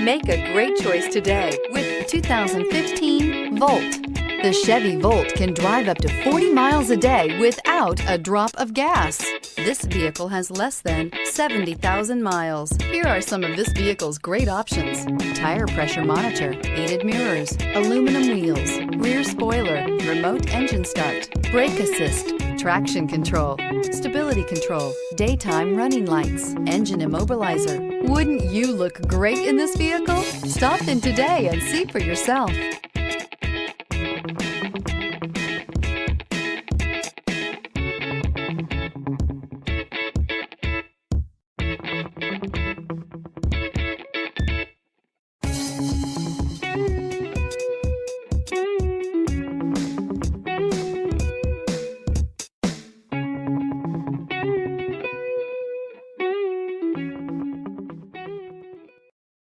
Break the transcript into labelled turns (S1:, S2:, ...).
S1: Make a great choice today with 2015 Volt. The Chevy Volt can drive up to 40 miles a day without a drop of gas. This vehicle has less than 70,000 miles. Here are some of this vehicle's great options: tire pressure monitor, heated mirrors, aluminum wheels, rear spoiler, remote engine start, brake assist, traction control, stability control, daytime running lights, engine immobilizer. Wouldn't you look great in this vehicle? Stop in today and see for yourself.